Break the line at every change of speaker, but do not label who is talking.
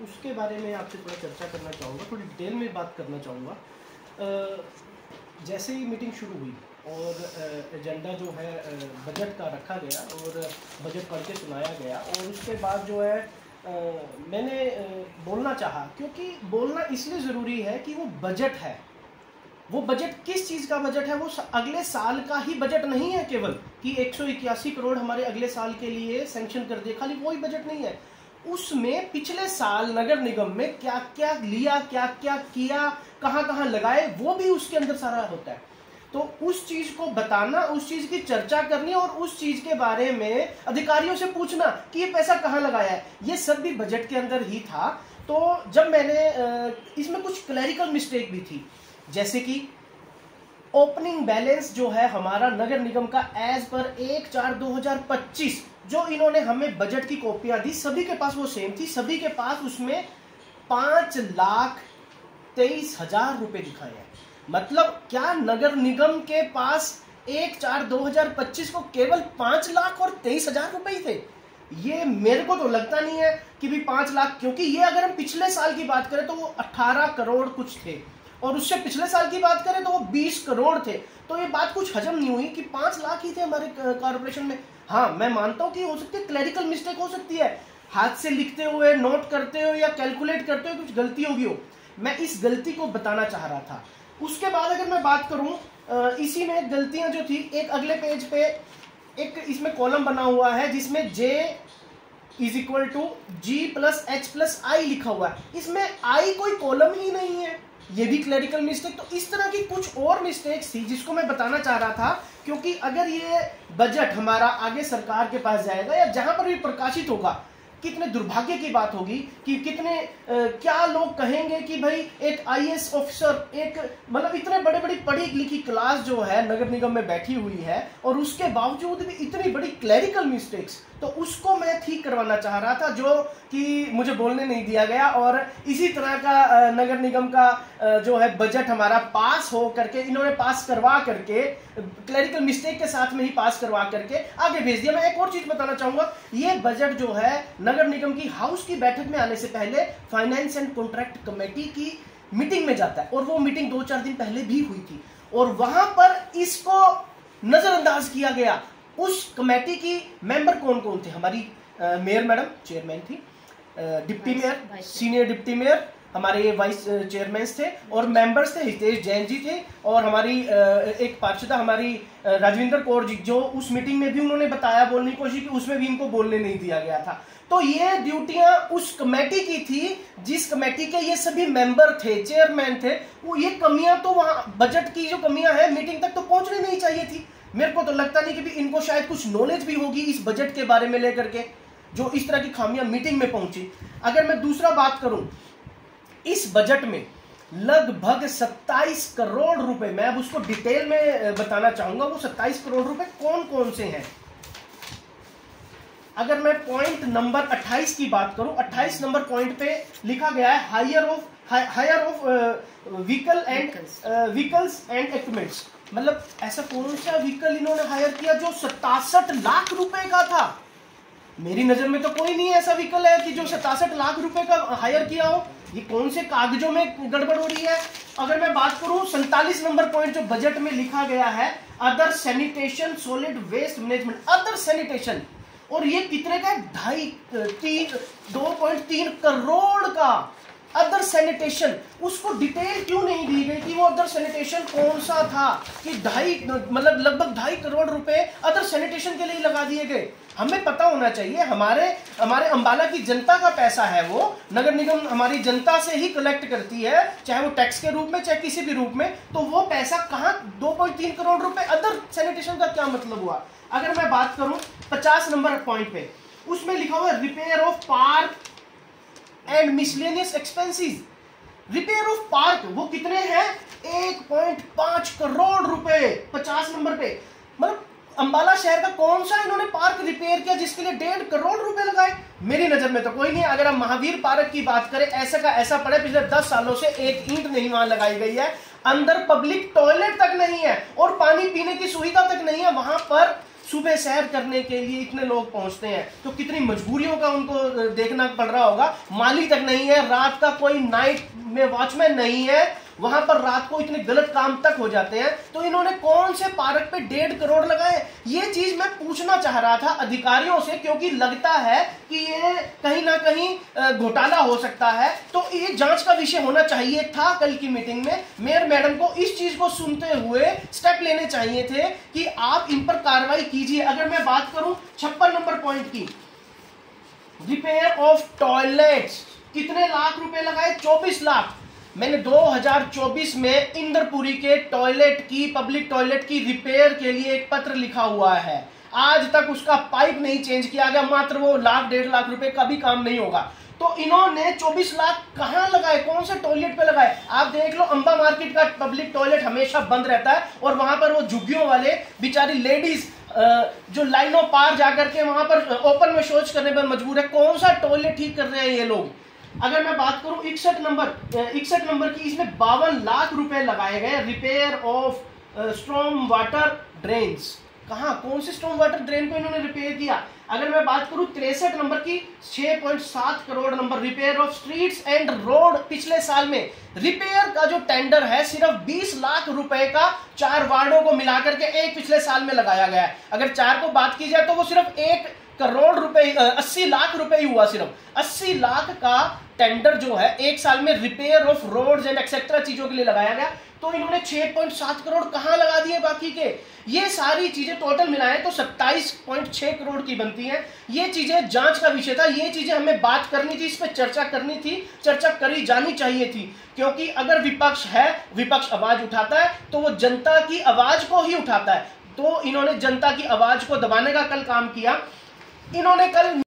उसके बारे में आपसे थोड़ा चर्चा करना चाहूँगा, थोड़ी डिटेल में बात करना चाहूँगा। जैसे ही मीटिंग शुरू हुई और एजेंडा जो है बजट का रखा गया और बजट पढ़ के सुनाया गया, और उसके बाद जो है मैंने बोलना चाहा, क्योंकि बोलना इसलिए ज़रूरी है कि वो बजट है। वो बजट किस चीज़ का बजट है? वो अगले साल का ही बजट नहीं है केवल कि 181 करोड़ हमारे अगले साल के लिए सैंक्शन कर दिए, खाली वही बजट नहीं है। उसमें पिछले साल नगर निगम में क्या क्या लिया, क्या क्या किया, कहाँ कहाँ लगाए, वो भी उसके अंदर सारा होता है। तो उस चीज को बताना, उस चीज की चर्चा करनी और उस चीज के बारे में अधिकारियों से पूछना कि ये पैसा कहाँ लगाया है, ये सब भी बजट के अंदर ही था। तो जब मैंने इसमें कुछ क्लैरिकल मिस्टेक भी थी, जैसे कि ओपनिंग बैलेंस जो है हमारा नगर निगम का एज पर 1/4/2025 जो इन्होंने हमें बजट की कॉपियां दी, सभी के पास वो सेम थी। सभी के पास उसमें 5,23,000 रुपए दिखाए हैं। मतलब क्या नगर निगम के पास 1/4/2025 को केवल 5,23,000 रुपए ही थे? ये मेरे को तो लगता नहीं है कि भी 5 लाख, क्योंकि ये अगर हम पिछले साल की बात करें तो वो 18 करोड़ कुछ थे, और उससे पिछले साल की बात करें तो वो 20 करोड़ थे। तो ये बात कुछ हजम नहीं हुई कि 5 लाख ही थे हमारे कॉर्पोरेशन में। हाँ, मैं मानता हूं कि हो सकती है क्लैरिकल मिस्टेक हो सकती है, हाथ से लिखते हुए, नोट करते हुए या कैलकुलेट करते हुए कुछ गलती होगी हो। मैं इस गलती को बताना चाह रहा था। उसके बाद अगर मैं बात करूं, इसी में गलतियां जो थी, एक अगले पेज पे एक इसमें कॉलम बना हुआ है जिसमें J = G+H+I लिखा हुआ है। इसमें I कोई कॉलम ही नहीं है, ये भी क्लरिकल मिस्टेक। तो इस तरह की कुछ और मिस्टेक्स थी जिसको मैं बताना चाह रहा था, क्योंकि अगर ये बजट हमारा आगे सरकार के पास जाएगा या जहां पर भी प्रकाशित होगा, कितने दुर्भाग्य की बात होगी कि कितने क्या लोग कहेंगे कि भाई एक IAS ऑफिसर, एक मतलब इतने बड़े बड़ी पढ़ी लिखी क्लास जो है नगर निगम में बैठी हुई है, और उसके बावजूद भी इतनी बड़ी क्लैरिकल मिस्टेक्स। तो उसको मैं ठीक करवाना चाह रहा था, जो कि मुझे बोलने नहीं दिया गया। और इसी तरह का नगर निगम का जो है बजट हमारा पास हो करके, इन्होंने पास करवा करके, क्लैरिकल मिस्टेक के साथ में ही पास करवा करके आगे भेज दिया। मैं एक और चीज बताना चाहूंगा, ये बजट जो है नगर निगम की हाउस की बैठक में आने से पहले फाइनेंस एंड कॉन्ट्रैक्ट कमेटी की मीटिंग में जाता है, और वो मीटिंग 2-4 दिन पहले भी हुई थी, और वहां पर इसको नजरअंदाज किया गया। उस कमेटी की मेंबर कौन कौन थे? हमारी मेयर मैडम चेयरमैन थी, deputy mayor, senior deputy mayor, हमारे वाइस चेयरमैन थे, और मेंबर्स थे हितेश जैन जी थे, और हमारी एक पार्षदा हमारी राजविंदर कौर जी, जो उस मीटिंग में भी उन्होंने बताया, बोलने की कोशिश की, उसमें भी इनको बोलने नहीं दिया गया था। तो ये ड्यूटियां उस कमेटी की थी जिस कमेटी के ये सभी मेंबर थे, चेयरमैन थे। वो ये कमियां तो वहां बजट की जो कमियां हैं मीटिंग तक तो पहुंचनी नहीं चाहिए थी। मेरे को तो लगता नहीं कि भी इनको शायद कुछ नॉलेज भी होगी इस बजट के बारे में लेकर के, जो इस तरह की खामियां मीटिंग में पहुंची। अगर मैं दूसरा बात करूं, इस बजट में लगभग 27 करोड़ रुपए, मैं अब उसको डिटेल में बताना चाहूंगा, वो 27 करोड़ रुपए कौन कौन से हैं। अगर मैं पॉइंट नंबर 28 की बात करूं, 28 नंबर पॉइंट पे लिखा गया है hire of vehicles and equipments. मतलब ऐसा कौन सा व्हीकल इन्होंने हायर किया जो 67 लाख रुपए का था? मेरी नजर में तो कोई नहीं ऐसा व्हीकल है कि जो 67 लाख रुपए का हायर किया हो। ये कौन से कागजों में गड़बड़ हो रही है? अगर मैं बात करूं 47 नंबर पॉइंट जो बजट में लिखा गया है, other sanitation solid waste management, other sanitation, और ये कितने का है? 2.3 करोड़ का अदर सैनिटेशन। उसको डिटेल क्यों नहीं दी गई कि वो अदर सैनिटेशन कौन सा था, कि मतलब लगभग 2.5 करोड़ रुपए अदर सैनिटेशन के लिए लगा दिए गए। हमें पता होना चाहिए, हमारे अंबाला की जनता का पैसा है, वो नगर निगम हमारी जनता से ही कलेक्ट करती है, चाहे वो टैक्स के रूप में चाहे किसी भी रूप में। तो वो पैसा कहां 2.3 करोड़ रुपए अदर सैनिटेशन का क्या मतलब हुआ? अगर मैं बात करूं 50 नंबर पॉइंट पे, उसमें लिखा हुआ है repair of park and miscellaneous expenses. Repair of park वो कितने हैं? 1.5 करोड़ रुपए 50 नंबर पे। मतलब अंबाला शहर का कौन सा इन्होंने पार्क रिपेयर किया जिसके लिए 1.5 करोड़ रुपए लगाए? मेरी नजर में तो कोई नहीं है। अगर हम महावीर पार्क की बात करें, ऐसा का ऐसा पड़े, पिछले 10 सालों से एक ईंट नहीं वहां लगाई गई है, अंदर पब्लिक टॉयलेट तक नहीं है और पानी पीने की सुविधा तक नहीं है। वहां पर सुबह सैर करने के लिए इतने लोग पहुंचते हैं, तो कितनी मजबूरियों का उनको देखना पड़ रहा होगा। माली तक नहीं है, रात का कोई नाइट में वॉचमैन नहीं है, वहां पर रात को इतने गलत काम तक हो जाते हैं, तो इन्होंने कौन से पार्क पे 1.5 करोड़ लगाए? ये चीज मैं पूछना चाह रहा था अधिकारियों से, क्योंकि लगता है कि ये कहीं ना कहीं घोटाला हो सकता है। तो ये जांच का विषय होना चाहिए था। कल की मीटिंग में मेयर मैडम को इस चीज को सुनते हुए स्टेप लेने चाहिए थे कि आप इन पर कार्रवाई कीजिए। अगर मैं बात करूं 56 नंबर पॉइंट की, रिपेयर ऑफ टॉयलेट्स, कितने लाख रुपए लगाए? 24 लाख। मैंने 2024 में इंद्रपुरी के टॉयलेट की, पब्लिक टॉयलेट की रिपेयर के लिए एक पत्र लिखा हुआ है, आज तक उसका पाइप नहीं चेंज किया गया, मात्र वो 1.5 लाख रुपए का भी काम नहीं होगा। तो इन्होंने 24 लाख कहां लगाए, कौन से टॉयलेट पे लगाए? आप देख लो, अंबा मार्केट का पब्लिक टॉयलेट हमेशा बंद रहता है, और वहां पर वो झुग्गियों वाले बेचारी लेडीज जो लाइनों पार जाकर के वहां पर ओपन में शौच करने पर मजबूर है। कौन सा टॉयलेट ठीक कर रहे हैं ये लोग? अगर मैं बात करूं 61 नंबर की, इसमें 52 लाख रुपए लगाए गए, repair of storm water drains. कहां, कौन से स्ट्रॉम वाटर ड्रेन को इन्होंने रिपेयर किया? अगर मैं बात करूं 63 नंबर की, 6.7 crore number, repair of streets and road. पिछले साल में रिपेयर का जो टेंडर है सिर्फ 20 लाख रुपए का 4 वार्डों को मिलाकर के एक पिछले साल में लगाया गया है। अगर 4 को बात की जाए तो वो सिर्फ 1 करोड़ रुपए, 80 लाख रुपए ही हुआ। सिर्फ 80 लाख का टेंडर जो है एक साल में repair of roads and etcetera चीजों के लिए लगाया गया। तो इन्होंने 6.7 करोड़ कहां लगा दिए बाकी के? ये सारी चीजें टोटल मिलाएं तो 27.6 करोड़ की बनती हैं। ये चीजें जांच का विषय था, ये चीजें हमें बात करनी थी, इस पर चर्चा करनी थी, चर्चा करी जानी चाहिए थी। क्योंकि अगर विपक्ष है, विपक्ष आवाज उठाता है तो वो जनता की आवाज को ही उठाता है। तो इन्होंने जनता की आवाज को दबाने का कल काम किया। इन्होंने कल